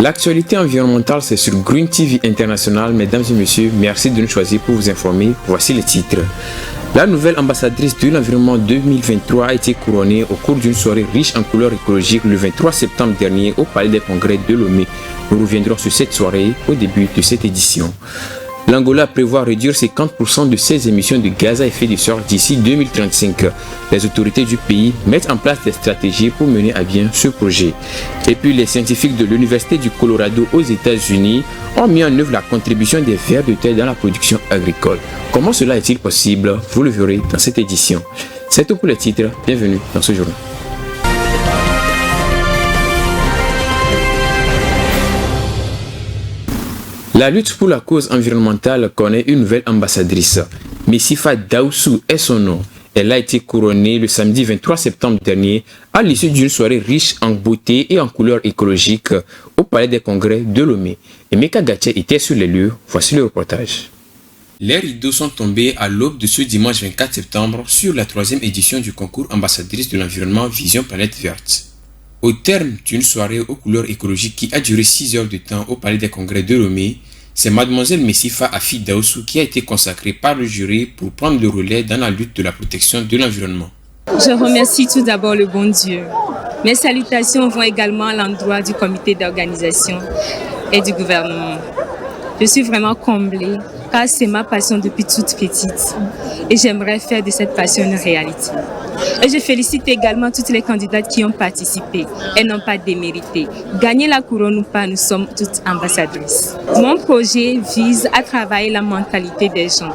L'actualité environnementale, c'est sur Green TV International. Mesdames et messieurs, merci de nous choisir pour vous informer. Voici les titres. La nouvelle ambassadrice de l'environnement 2023 a été couronnée au cours d'une soirée riche en couleurs écologiques le 23 septembre dernier au Palais des Congrès de Lomé. Nous reviendrons sur cette soirée au début de cette édition. L'Angola prévoit réduire 50% de ses émissions de gaz à effet de serre d'ici 2035. Les autorités du pays mettent en place des stratégies pour mener à bien ce projet. Et puis les scientifiques de l'Université du Colorado aux États-Unis ont mis en œuvre la contribution des vers de terre dans la production agricole. Comment cela est-il possible? Vous le verrez dans cette édition. C'est tout pour les titres. Bienvenue dans ce journal. La lutte pour la cause environnementale connaît une nouvelle ambassadrice. Messifa Daoussou est son nom. Elle a été couronnée le samedi 23 septembre dernier à l'issue d'une soirée riche en beauté et en couleurs écologiques au Palais des Congrès de Lomé. Emeka Gatché était sur les lieux. Voici le reportage. Les rideaux sont tombés à l'aube de ce dimanche 24 septembre sur la 3e édition du concours ambassadrice de l'environnement Vision Planète Verte. Au terme d'une soirée aux couleurs écologiques qui a duré 6 heures de temps au Palais des Congrès de Lomé, c'est mademoiselle Messifa Afi Daoussou qui a été consacrée par le jury pour prendre le relais dans la lutte de la protection de l'environnement. Je remercie tout d'abord le bon Dieu. Mes salutations vont également à l'endroit du comité d'organisation et du gouvernement. Je suis vraiment comblée car c'est ma passion depuis toute petite et j'aimerais faire de cette passion une réalité. Et je félicite également toutes les candidates qui ont participé. Elles n'ont pas démérité. Gagner la couronne ou pas, nous sommes toutes ambassadrices. Mon projet vise à travailler la mentalité des gens,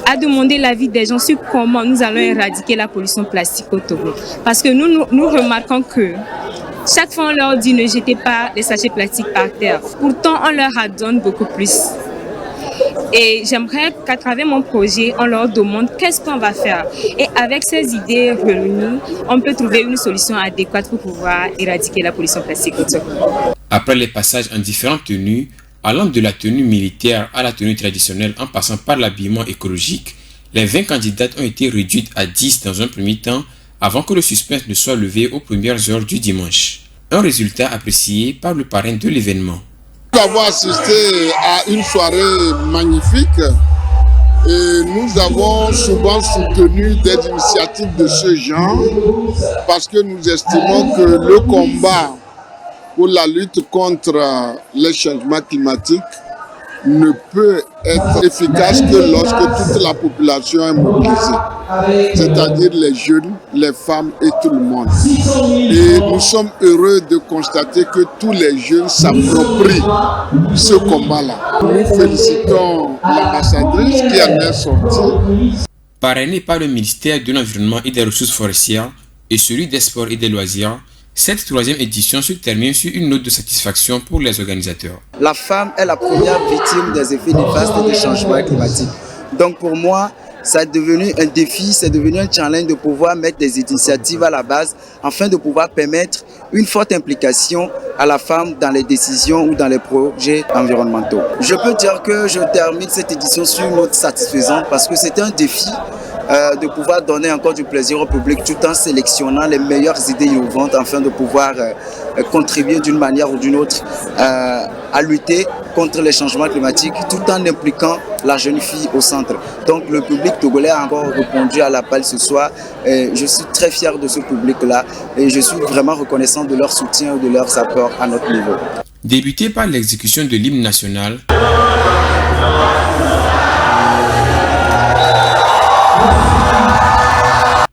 à demander l'avis des gens sur comment nous allons éradiquer la pollution plastique au Togo. Parce que nous remarquons que chaque fois on leur dit ne jetez pas les sachets plastiques par terre. Pourtant on leur en donne beaucoup plus. Et j'aimerais qu'à travers mon projet, on leur demande qu'est-ce qu'on va faire. Et avec ces idées réunies, on peut trouver une solution adéquate pour pouvoir éradiquer la pollution plastique au Togo. Après les passages en différentes tenues, allant de la tenue militaire à la tenue traditionnelle en passant par l'habillement écologique, les 20 candidates ont été réduites à 10 dans un premier temps avant que le suspense ne soit levé aux premières heures du dimanche. Un résultat apprécié par le parrain de l'événement. Nous avons assisté à une soirée magnifique et nous avons souvent soutenu des initiatives de ce genre parce que nous estimons que le combat pour la lutte contre les changements climatiques ne peut être efficace que lorsque toute la population est mobilisée, c'est-à-dire les jeunes, les femmes et tout le monde. Et nous sommes heureux de constater que tous les jeunes s'approprient ce combat-là. Nous félicitons l'ambassadrice qui en est sortie. Parrainé par le ministère de l'Environnement et des Ressources forestières et celui des Sports et des Loisirs, cette 3e édition se termine sur une note de satisfaction pour les organisateurs. La femme est la première victime des effets néfastes des changements climatiques. Donc pour moi, ça est devenu un défi, c'est devenu un challenge de pouvoir mettre des initiatives à la base afin de pouvoir permettre une forte implication à la femme dans les décisions ou dans les projets environnementaux. Je peux dire que je termine cette édition sur une note satisfaisante parce que c'est un défi de pouvoir donner encore du plaisir au public tout en sélectionnant les meilleures idées innovantes afin de pouvoir contribuer d'une manière ou d'une autre à lutter contre les changements climatiques tout en impliquant la jeune fille au centre. Donc le public togolais a encore répondu à l'appel ce soir. Et je suis très fier de ce public-là et je suis vraiment reconnaissant de leur soutien ou de leurs apports à notre niveau. Débuté par l'exécution de l'hymne national,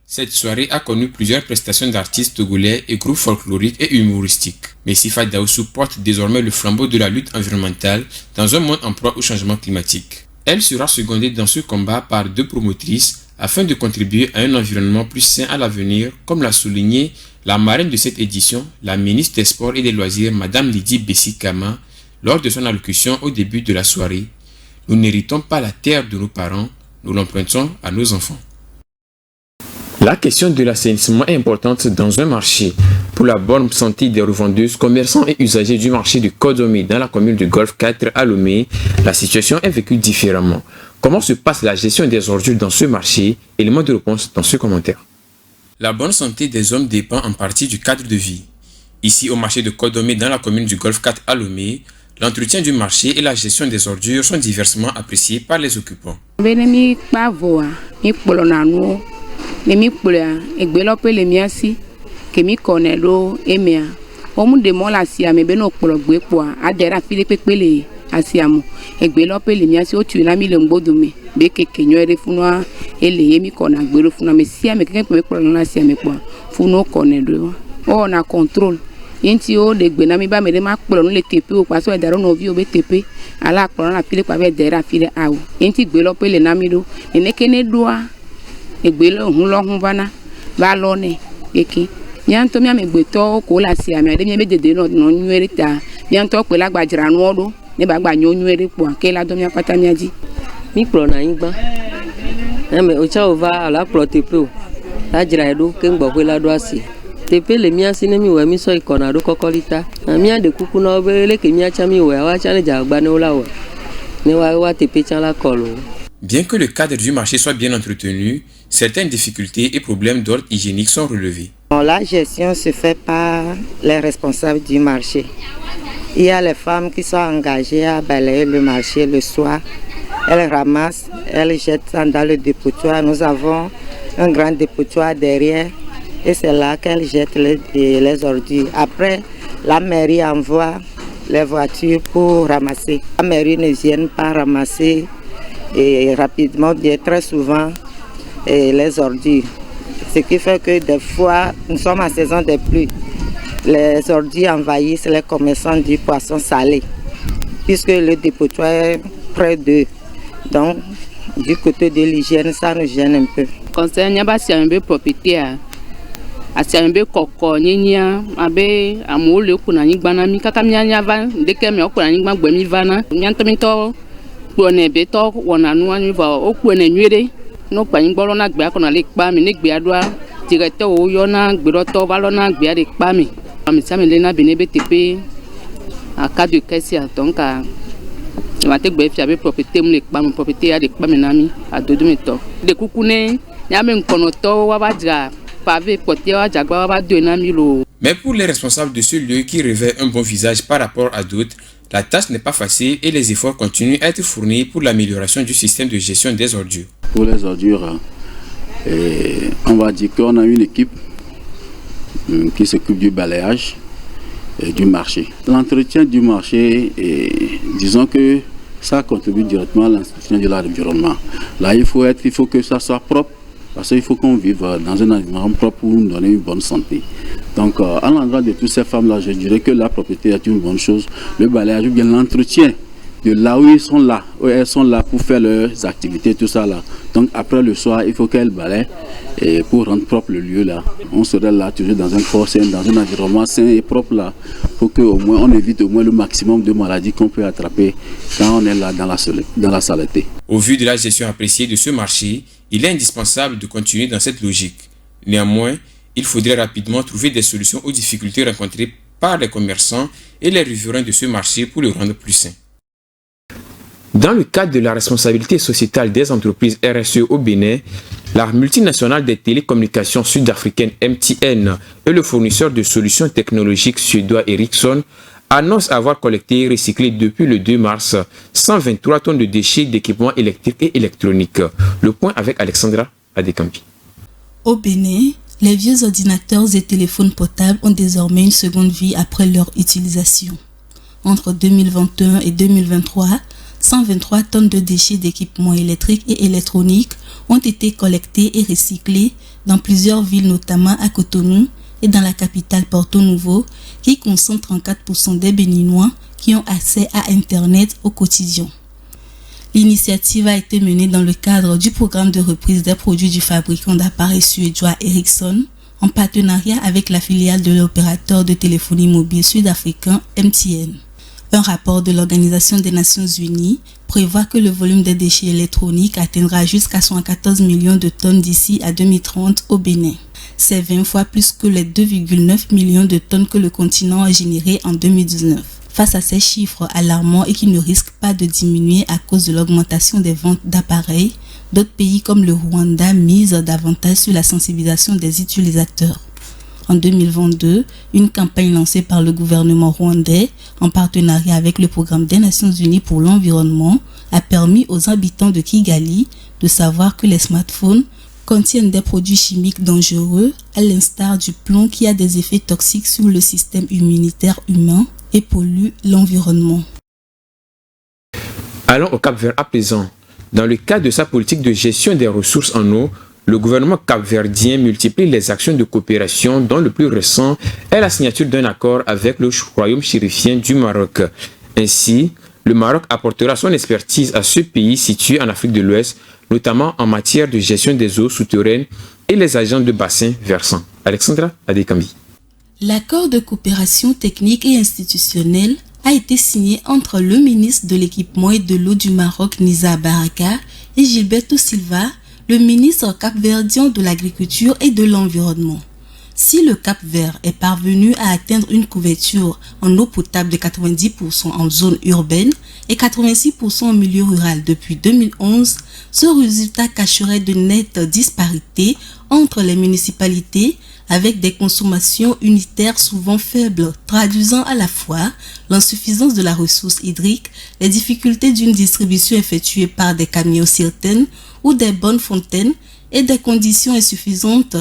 cette soirée a connu plusieurs prestations d'artistes togolais et groupes folkloriques et humoristiques. Messifa Daoussou porte désormais le flambeau de la lutte environnementale dans un monde en proie au changement climatique. Elle sera secondée dans ce combat par 2 promotrices afin de contribuer à un environnement plus sain à l'avenir, comme l'a souligné la marraine de cette édition, la ministre des Sports et des Loisirs, Madame Lydie Bessi-Kama, lors de son allocution au début de la soirée. Nous n'héritons pas la terre de nos parents, nous l'empruntons à nos enfants. La question de l'assainissement est importante dans un marché. Pour la bonne santé des revendeuses, commerçants et usagers du marché de Kodomé dans la commune de Golfe 4 à Lomé, la situation est vécue différemment. Comment se passe la gestion des ordures dans ce marché? Élément de réponse dans ce commentaire. La bonne santé des hommes dépend en partie du cadre de vie. Ici, au marché de Kodomé, dans la commune du Golfe 4 à Lomé, l'entretien du marché et la gestion des ordures sont diversement appréciés par les occupants. On a contrôle. Yenti o de gbe na mi ba me de ma kpolo no le tepe o pa so e daro no vi o be tepe ala kpolo na file pa be dera file awo yenti gbe lo pe le na mi do ene kene doa e gbe lo hun bana ba lo ne eke nyanto mi ame gbe to ko la si ame de mi be dede no nyuere ta nyanto pe la gbajira no do ne ba gba nyuere po ke la do mi apata mi aji mi kpolo na yin gba ame o cha ova ala kpolo tepe o la jira edo ke ngbo pe la do asi tepe le mia sinemi we mi so ikona do kokolita na mia de kuku na obele ke mia chami we wa chane jagba ne ola we ne wa tepe chan la kolo. Bien que le cadre du marché soit bien entretenu, certaines difficultés et problèmes d'ordre hygiénique sont relevés. La gestion se fait par les responsables du marché. Il y a les femmes qui sont engagées à balayer le marché le soir. Elles ramassent, elles jettent ça dans le dépotoir. Nous avons un grand dépotoir derrière. Et c'est là qu'elles jettent les ordures. Après, la mairie envoie les voitures pour ramasser. La mairie ne vient pas ramasser rapidement, bien très souvent, les ordures. Ce qui fait que des fois, nous sommes en saison des pluies. Les ordures envahissent les commerçants du poisson salé, puisque le dépotoir est près d'eux. Donc, du côté de l'hygiène, ça nous gêne un peu. Concernant les propriétaires, asiambe koko nyenya abe amole kuna nyigba na mi kaka mianya va ndeke me okuna nyigba gbe mi vana nyantomito kpone be to wona nu anyu va okune nwere no pa nyigbo na gbe akona le pa mi ne gbe adua directeur o yo na gbe ro to va lo na gbe ade pa mi sami le na bene be tepe a cas de caisse donc a ma te gbe fi abe propriété mu le pa mi propriété ade pa mi na mi a dodo mi to de kukune ya me nkono to wa ba dira. Mais pour les responsables de ce lieu qui revêt un bon visage par rapport à d'autres, la tâche n'est pas facile et les efforts continuent à être fournis pour l'amélioration du système de gestion des ordures. Pour les ordures, on va dire qu'on a une équipe qui s'occupe du balayage et du marché. L'entretien du marché, disons que ça contribue directement à l'entretien de l'environnement. Là, il faut que ça soit propre. Parce qu'il faut qu'on vive dans un environnement propre pour nous donner une bonne santé. Donc, à l'endroit de toutes ces femmes-là, je dirais que la propriété est une bonne chose. Le balayage ou bien l'entretien de là où elles sont là pour faire leurs activités, tout ça là. Donc, après le soir, il faut qu'elles balayent pour rendre propre le lieu là. On serait là toujours dans un corps sain, dans un environnement sain et propre là, pour qu'au moins on évite au moins le maximum de maladies qu'on peut attraper quand on est là dans la saleté. Au vu de la gestion appréciée de ce marché, il est indispensable de continuer dans cette logique. Néanmoins, il faudrait rapidement trouver des solutions aux difficultés rencontrées par les commerçants et les riverains de ce marché pour le rendre plus sain. Dans le cadre de la responsabilité sociétale des entreprises RSE au Bénin, la multinationale des télécommunications sud-africaine MTN et le fournisseur de solutions technologiques suédois Ericsson annonce avoir collecté et recyclé depuis le 2 mars 123 tonnes de déchets d'équipements électriques et électroniques. Le point avec Alexandra Adekampi. Au Bénin, les vieux ordinateurs et téléphones portables ont désormais une seconde vie après leur utilisation. Entre 2021 et 2023, 123 tonnes de déchets d'équipements électriques et électroniques ont été collectés et recyclés dans plusieurs villes, notamment à Cotonou et dans la capitale Porto Novo, qui concentre 34% des Béninois qui ont accès à Internet au quotidien. L'initiative a été menée dans le cadre du programme de reprise des produits du fabricant d'appareils suédois Ericsson, en partenariat avec la filiale de l'opérateur de téléphonie mobile sud-africain MTN. Un rapport de l'Organisation des Nations Unies prévoit que le volume des déchets électroniques atteindra jusqu'à 114 millions de tonnes d'ici à 2030 au Bénin. C'est 20 fois plus que les 2,9 millions de tonnes que le continent a généré en 2019. Face à ces chiffres alarmants et qui ne risquent pas de diminuer à cause de l'augmentation des ventes d'appareils, d'autres pays comme le Rwanda misent davantage sur la sensibilisation des utilisateurs. En 2022, une campagne lancée par le gouvernement rwandais en partenariat avec le programme des Nations Unies pour l'environnement a permis aux habitants de Kigali de savoir que les smartphones contiennent des produits chimiques dangereux, à l'instar du plomb qui a des effets toxiques sur le système immunitaire humain et pollue l'environnement. Allons au Cap-Vert à présent. Dans le cadre de sa politique de gestion des ressources en eau, le gouvernement capverdien multiplie les actions de coopération dont le plus récent est la signature d'un accord avec le royaume chérifien du Maroc. Ainsi, le Maroc apportera son expertise à ce pays situé en Afrique de l'Ouest, notamment en matière de gestion des eaux souterraines et les agents de bassins versants. Alexandra Adekambi. L'accord de coopération technique et institutionnelle a été signé entre le ministre de l'équipement et de l'eau du Maroc, Nisa Baraka, et Gilberto Silva, le ministre capverdien de l'Agriculture et de l'Environnement. Si le Cap-Vert est parvenu à atteindre une couverture en eau potable de 90% en zone urbaine et 86% en milieu rural depuis 2011, ce résultat cacherait de nettes disparités entre les municipalités avec des consommations unitaires souvent faibles, traduisant à la fois l'insuffisance de la ressource hydrique, les difficultés d'une distribution effectuée par des camions certaines ou des bonnes fontaines et des conditions insuffisantes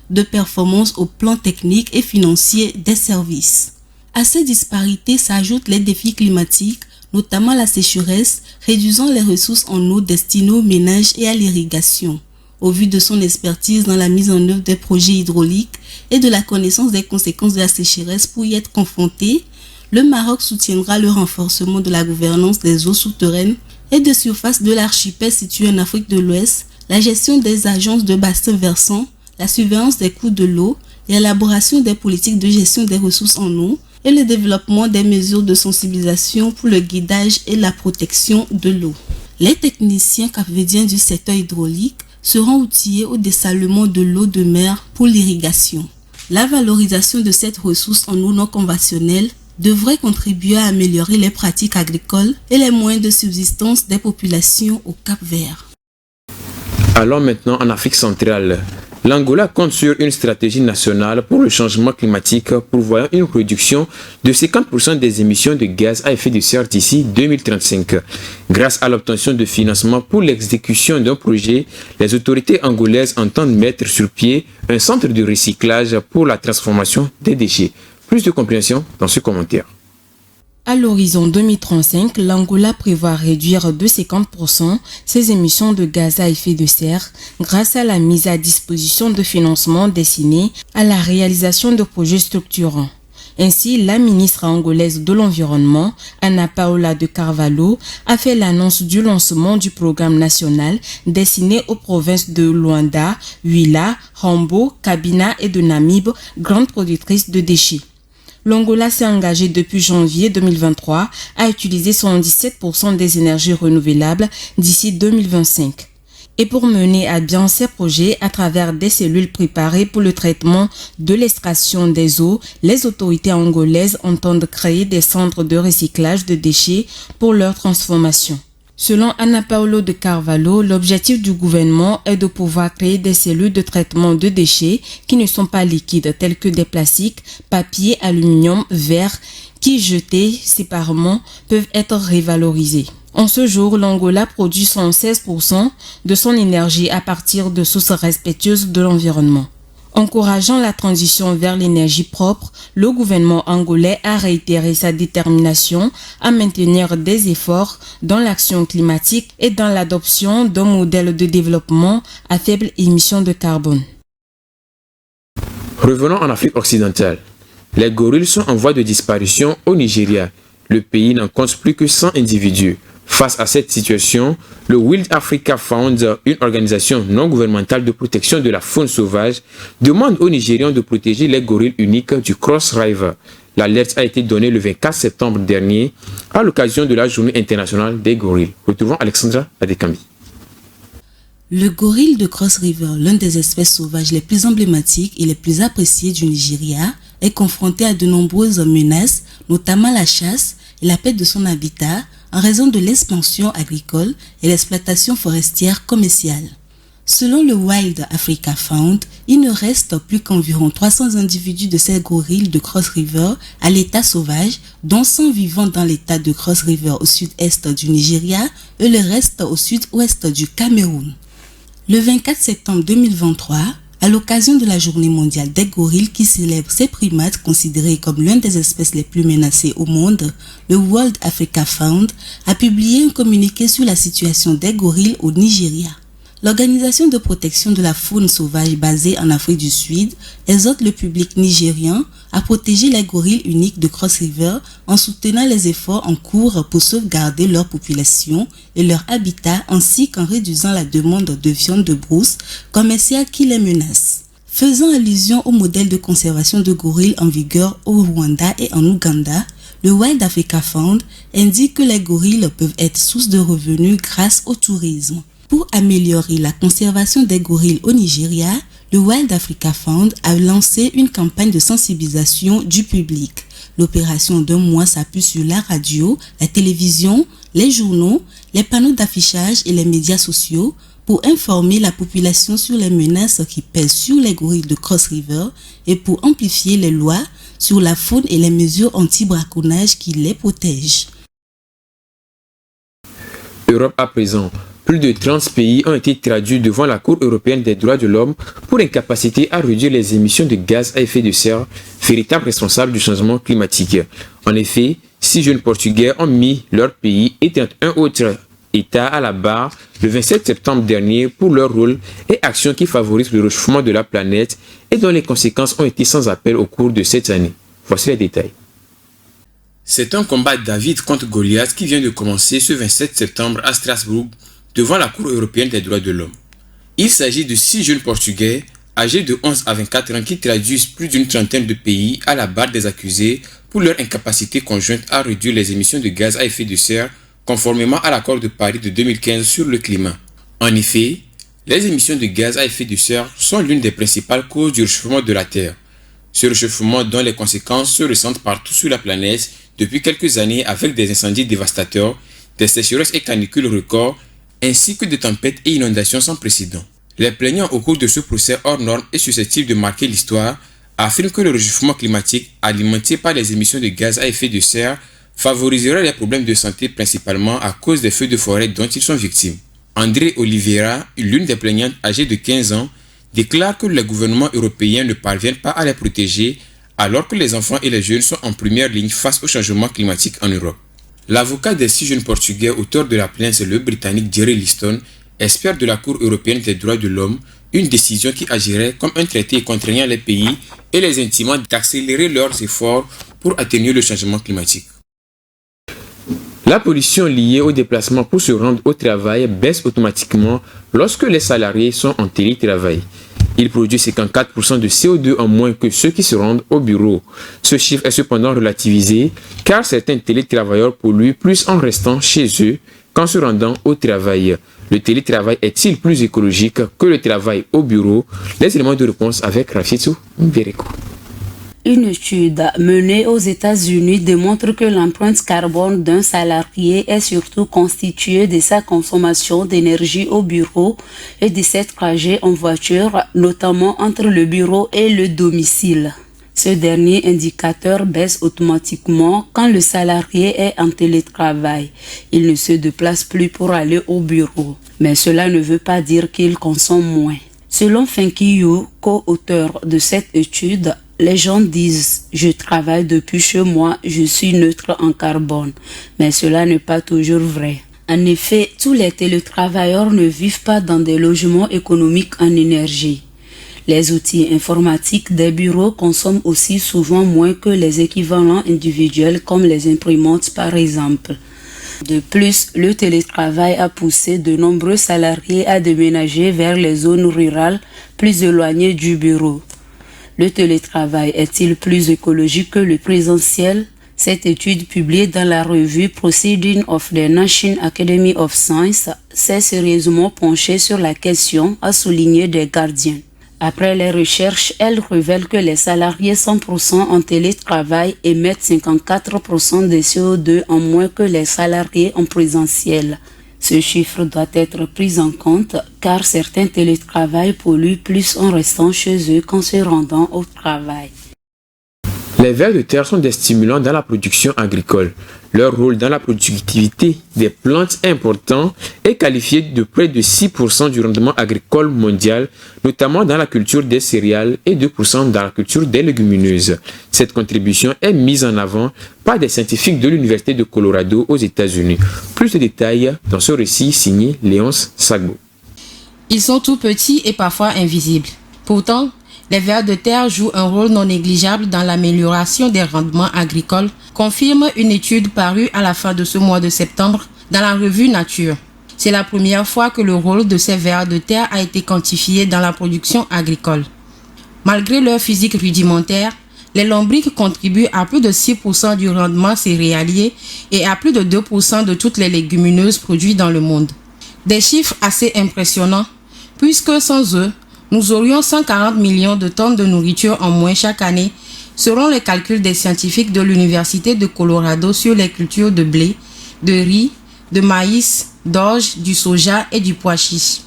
de performance au plan technique et financier des services. À ces disparités s'ajoutent les défis climatiques, notamment la sécheresse, réduisant les ressources en eau destinées aux ménages et à l'irrigation. Au vu de son expertise dans la mise en œuvre des projets hydrauliques et de la connaissance des conséquences de la sécheresse pour y être confronté, le Maroc soutiendra le renforcement de la gouvernance des eaux souterraines et de surface de l'archipel situé en Afrique de l'Ouest, la gestion des agences de bassins versants, la surveillance des coûts de l'eau, l'élaboration des politiques de gestion des ressources en eau et le développement des mesures de sensibilisation pour le guidage et la protection de l'eau. Les techniciens capverdiens du secteur hydraulique seront outillés au dessalement de l'eau de mer pour l'irrigation. La valorisation de cette ressource en eau non conventionnelle devrait contribuer à améliorer les pratiques agricoles et les moyens de subsistance des populations au Cap-Vert. Allons maintenant en Afrique centrale. L'Angola compte sur une stratégie nationale pour le changement climatique prévoyant une réduction de 50% des émissions de gaz à effet de serre d'ici 2035. Grâce à l'obtention de financement pour l'exécution d'un projet, les autorités angolaises entendent mettre sur pied un centre de recyclage pour la transformation des déchets. Plus de compréhension dans ce commentaire. À l'horizon 2035, l'Angola prévoit réduire de 50% ses émissions de gaz à effet de serre grâce à la mise à disposition de financements destinés à la réalisation de projets structurants. Ainsi, la ministre angolaise de l'Environnement, Ana Paula de Carvalho, a fait l'annonce du lancement du programme national destiné aux provinces de Luanda, Huila, Rambo, Cabinda et de Namibe, grandes productrices de déchets. L'Angola s'est engagé depuis janvier 2023 à utiliser 77% des énergies renouvelables d'ici 2025. Et pour mener à bien ces projets à travers des cellules préparées pour le traitement de l'extraction des eaux, les autorités angolaises entendent créer des centres de recyclage de déchets pour leur transformation. Selon Ana Paula de Carvalho, l'objectif du gouvernement est de pouvoir créer des cellules de traitement de déchets qui ne sont pas liquides, tels que des plastiques, papier, aluminium, verre, qui jetés séparément peuvent être révalorisés. En ce jour, l'Angola produit 116% de son énergie à partir de sources respectueuses de l'environnement. Encourageant la transition vers l'énergie propre, le gouvernement angolais a réitéré sa détermination à maintenir des efforts dans l'action climatique et dans l'adoption d'un modèle de développement à faible émission de carbone. Revenons en Afrique occidentale. Les gorilles sont en voie de disparition au Nigeria. Le pays n'en compte plus que 100 individus. Face à cette situation, le Wild Africa Fund, une organisation non gouvernementale de protection de la faune sauvage, demande aux Nigérians de protéger les gorilles uniques du Cross River. L'alerte a été donnée le 24 septembre dernier à l'occasion de la Journée internationale des gorilles. Retrouvons Alexandra Adekambi. Le gorille de Cross River, l'une des espèces sauvages les plus emblématiques et les plus appréciées du Nigeria, est confronté à de nombreuses menaces, notamment la chasse et la perte de son habitat, en raison de l'expansion agricole et l'exploitation forestière commerciale. Selon le Wild Africa Fund, il ne reste plus qu'environ 300 individus de ces gorilles de Cross River à l'état sauvage, dont 100 vivant dans l'état de Cross River au sud-est du Nigeria et le reste au sud-ouest du Cameroun. Le 24 septembre 2023, à l'occasion de la Journée mondiale des gorilles qui célèbre ces primates considérés comme l'une des espèces les plus menacées au monde, le World Africa Fund a publié un communiqué sur la situation des gorilles au Nigeria. L'Organisation de protection de la faune sauvage basée en Afrique du Sud exhorte le public nigérien à protéger les gorilles uniques de Cross River en soutenant les efforts en cours pour sauvegarder leur population et leur habitat ainsi qu'en réduisant la demande de viande de brousse commerciale qui les menace. Faisant allusion au modèle de conservation de gorilles en vigueur au Rwanda et en Ouganda, le Wild Africa Fund indique que les gorilles peuvent être source de revenus grâce au tourisme. Pour améliorer la conservation des gorilles au Nigeria, le Wild Africa Fund a lancé une campagne de sensibilisation du public. L'opération d'un mois s'appuie sur la radio, la télévision, les journaux, les panneaux d'affichage et les médias sociaux pour informer la population sur les menaces qui pèsent sur les gorilles de Cross River et pour amplifier les lois sur la faune et les mesures anti-braconnage qui les protègent. Europe à présent. Plus de 30 pays ont été traduits devant la Cour européenne des droits de l'homme pour incapacité à réduire les émissions de gaz à effet de serre, véritable responsable du changement climatique. En effet, 6 jeunes Portugais ont mis leur pays et 31 autres États à la barre le 27 septembre dernier pour leur rôle et actions qui favorisent le réchauffement de la planète et dont les conséquences ont été sans appel au cours de cette année. Voici les détails. C'est un combat David contre Goliath qui vient de commencer ce 27 septembre à Strasbourg devant la Cour européenne des droits de l'homme. Il s'agit de 6 jeunes Portugais âgés de 11 à 24 ans qui traduisent plus d'une trentaine de pays à la barre des accusés pour leur incapacité conjointe à réduire les émissions de gaz à effet de serre conformément à l'accord de Paris de 2015 sur le climat. En effet, les émissions de gaz à effet de serre sont l'une des principales causes du réchauffement de la Terre. Ce réchauffement dont les conséquences se ressentent partout sur la planète depuis quelques années avec des incendies dévastateurs, des sécheresses et canicules records, ainsi que des tempêtes et inondations sans précédent. Les plaignants au cours de ce procès hors norme et susceptible de marquer l'histoire affirment que le réchauffement climatique alimenté par les émissions de gaz à effet de serre favoriserait les problèmes de santé principalement à cause des feux de forêt dont ils sont victimes. André Oliveira, l'une des plaignantes âgée de 15 ans, déclare que les gouvernements européens ne parviennent pas à les protéger alors que les enfants et les jeunes sont en première ligne face au changement climatique en Europe. L'avocat des 6 jeunes Portugais auteurs de la plainte, le Britannique Jerry Liston, espère de la Cour européenne des droits de l'homme une décision qui agirait comme un traité contraignant les pays et les intimant d'accélérer leurs efforts pour atténuer le changement climatique. La pollution liée au déplacement pour se rendre au travail baisse automatiquement lorsque les salariés sont en télétravail. Ils produisent 54% de CO2 en moins que ceux qui se rendent au bureau. Ce chiffre est cependant relativisé car certains télétravailleurs polluent plus en restant chez eux qu'en se rendant au travail. Le télétravail est-il plus écologique que le travail au bureau? Les éléments de réponse avec Rafitou Mbereko. Une étude menée aux États-Unis démontre que l'empreinte carbone d'un salarié est surtout constituée de sa consommation d'énergie au bureau et de ses trajets en voiture, notamment entre le bureau et le domicile. Ce dernier indicateur baisse automatiquement quand le salarié est en télétravail. Il ne se déplace plus pour aller au bureau, mais cela ne veut pas dire qu'il consomme moins. Selon Fenki Yu, co-auteur de cette étude, les gens disent « Je travaille depuis chez moi, je suis neutre en carbone », mais cela n'est pas toujours vrai. En effet, tous les télétravailleurs ne vivent pas dans des logements économiques en énergie. Les outils informatiques des bureaux consomment aussi souvent moins que les équivalents individuels comme les imprimantes par exemple. De plus, le télétravail a poussé de nombreux salariés à déménager vers les zones rurales plus éloignées du bureau. Le télétravail est-il plus écologique que le présentiel? Cette étude publiée dans la revue Proceedings of the National Academy of Science s'est sérieusement penchée sur la question, a souligné des gardiens. Après les recherches, elle révèle que les salariés 100% en télétravail émettent 54% de CO2 en moins que les salariés en présentiel. Ce chiffre doit être pris en compte car certains télétravaillent polluent plus en restant chez eux qu'en se rendant au travail. Les vers de terre sont des stimulants dans la production agricole. Leur rôle dans la productivité des plantes est important et qualifié de près de 6% du rendement agricole mondial, notamment dans la culture des céréales et 2% dans la culture des légumineuses. Cette contribution est mise en avant par des scientifiques de l'Université de Colorado aux États-Unis. Plus de détails dans ce récit signé Léonce Sagbo. Ils sont tout petits et parfois invisibles. Pourtant, les vers de terre jouent un rôle non négligeable dans l'amélioration des rendements agricoles, confirme une étude parue à la fin de ce mois de septembre dans la revue Nature. C'est la première fois que le rôle de ces vers de terre a été quantifié dans la production agricole. Malgré leur physique rudimentaire, les lombrics contribuent à plus de 6% du rendement céréalier et à plus de 2% de toutes les légumineuses produites dans le monde. Des chiffres assez impressionnants, puisque sans eux, nous aurions 140 millions de tonnes de nourriture en moins chaque année, selon les calculs des scientifiques de l'Université de Colorado sur les cultures de blé, de riz, de maïs, d'orge, du soja et du pois chiche.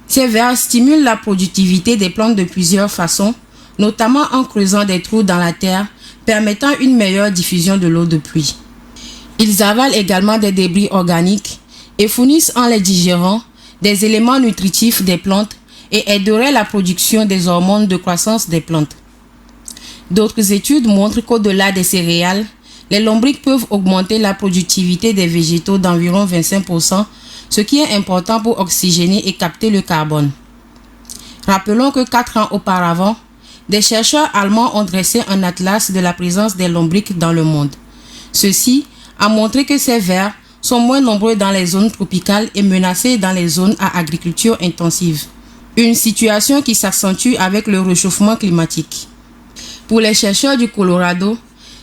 Ces vers stimulent la productivité des plantes de plusieurs façons, notamment en creusant des trous dans la terre, permettant une meilleure diffusion de l'eau de pluie. Ils avalent également des débris organiques et fournissent en les digérant des éléments nutritifs des plantes et aideraient la production des hormones de croissance des plantes. D'autres études montrent qu'au-delà des céréales, les lombrics peuvent augmenter la productivité des végétaux d'environ 25%, ce qui est important pour oxygéner et capter le carbone. Rappelons que 4 ans auparavant, des chercheurs allemands ont dressé un atlas de la présence des lombrics dans le monde. Ceci a montré que ces vers sont moins nombreux dans les zones tropicales et menacés dans les zones à agriculture intensive. Une situation qui s'accentue avec le réchauffement climatique. Pour les chercheurs du Colorado,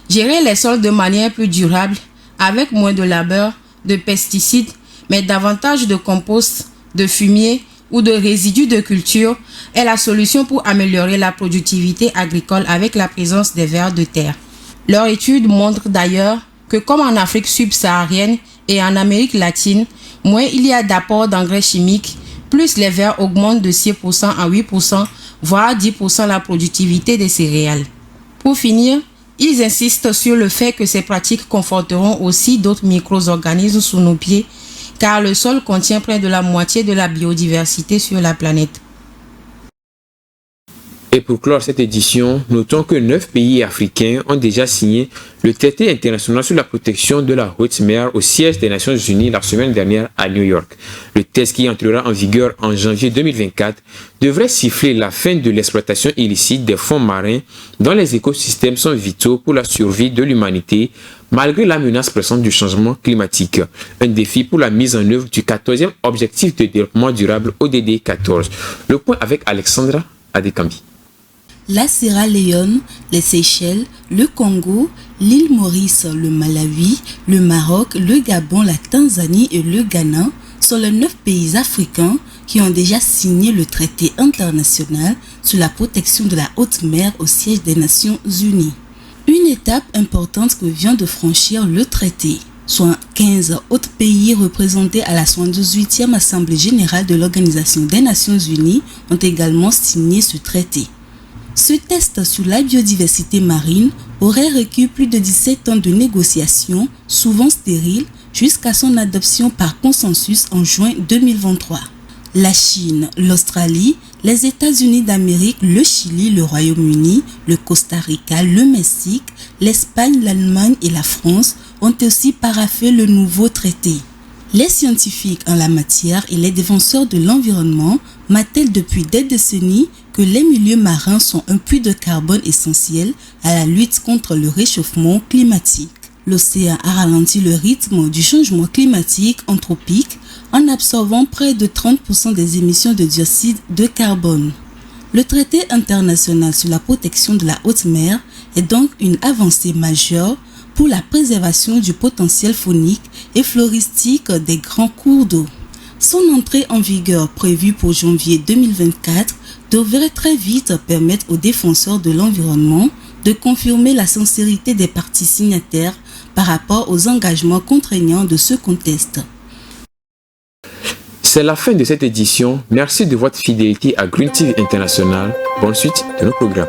gérer les sols de manière plus durable, avec moins de labeur, de pesticides, mais davantage de compost, de fumier ou de résidus de culture est la solution pour améliorer la productivité agricole avec la présence des vers de terre. Leur étude montre d'ailleurs que comme en Afrique subsaharienne et en Amérique latine, moins il y a d'apport d'engrais chimiques, plus les vers augmentent de 6% à 8%, voire 10% la productivité des céréales. Pour finir, ils insistent sur le fait que ces pratiques conforteront aussi d'autres micro-organismes sous nos pieds, car le sol contient près de la moitié de la biodiversité sur la planète. Et pour clore cette édition, notons que 9 pays africains ont déjà signé le traité international sur la protection de la haute mer au siège des Nations Unies la semaine dernière à New York. Le texte qui entrera en vigueur en janvier 2024 devrait siffler la fin de l'exploitation illicite des fonds marins dont les écosystèmes sont vitaux pour la survie de l'humanité malgré la menace pressante du changement climatique. Un défi pour la mise en œuvre du 14e objectif de développement durable ODD 14. Le point avec Alexandra Adekambi. La Sierra Leone, les Seychelles, le Congo, l'île Maurice, le Malawi, le Maroc, le Gabon, la Tanzanie et le Ghana sont les 9 pays africains qui ont déjà signé le traité international sur la protection de la haute mer au siège des Nations Unies. Une étape importante que vient de franchir le traité, soit 15 autres pays représentés à la 78e Assemblée générale de l'Organisation des Nations Unies ont également signé ce traité. Ce test sur la biodiversité marine aurait requis plus de 17 ans de négociations, souvent stériles, jusqu'à son adoption par consensus en juin 2023. La Chine, l'Australie, les États-Unis d'Amérique, le Chili, le Royaume-Uni, le Costa Rica, le Mexique, l'Espagne, l'Allemagne et la France ont aussi paraphé le nouveau traité. Les scientifiques en la matière et les défenseurs de l'environnement martèlent depuis des décennies que les milieux marins sont un puits de carbone essentiel à la lutte contre le réchauffement climatique. L'océan a ralenti le rythme du changement climatique anthropique en absorbant près de 30% des émissions de dioxyde de carbone. Le traité international sur la protection de la haute mer est donc une avancée majeure pour la préservation du potentiel faunique et floristique des grands cours d'eau. Son entrée en vigueur prévue pour janvier 2024 devrait très vite permettre aux défenseurs de l'environnement de confirmer la sincérité des parties signataires par rapport aux engagements contraignants de ce contexte. C'est la fin de cette édition. Merci de votre fidélité à Green TV International. Bonne suite de nos programmes.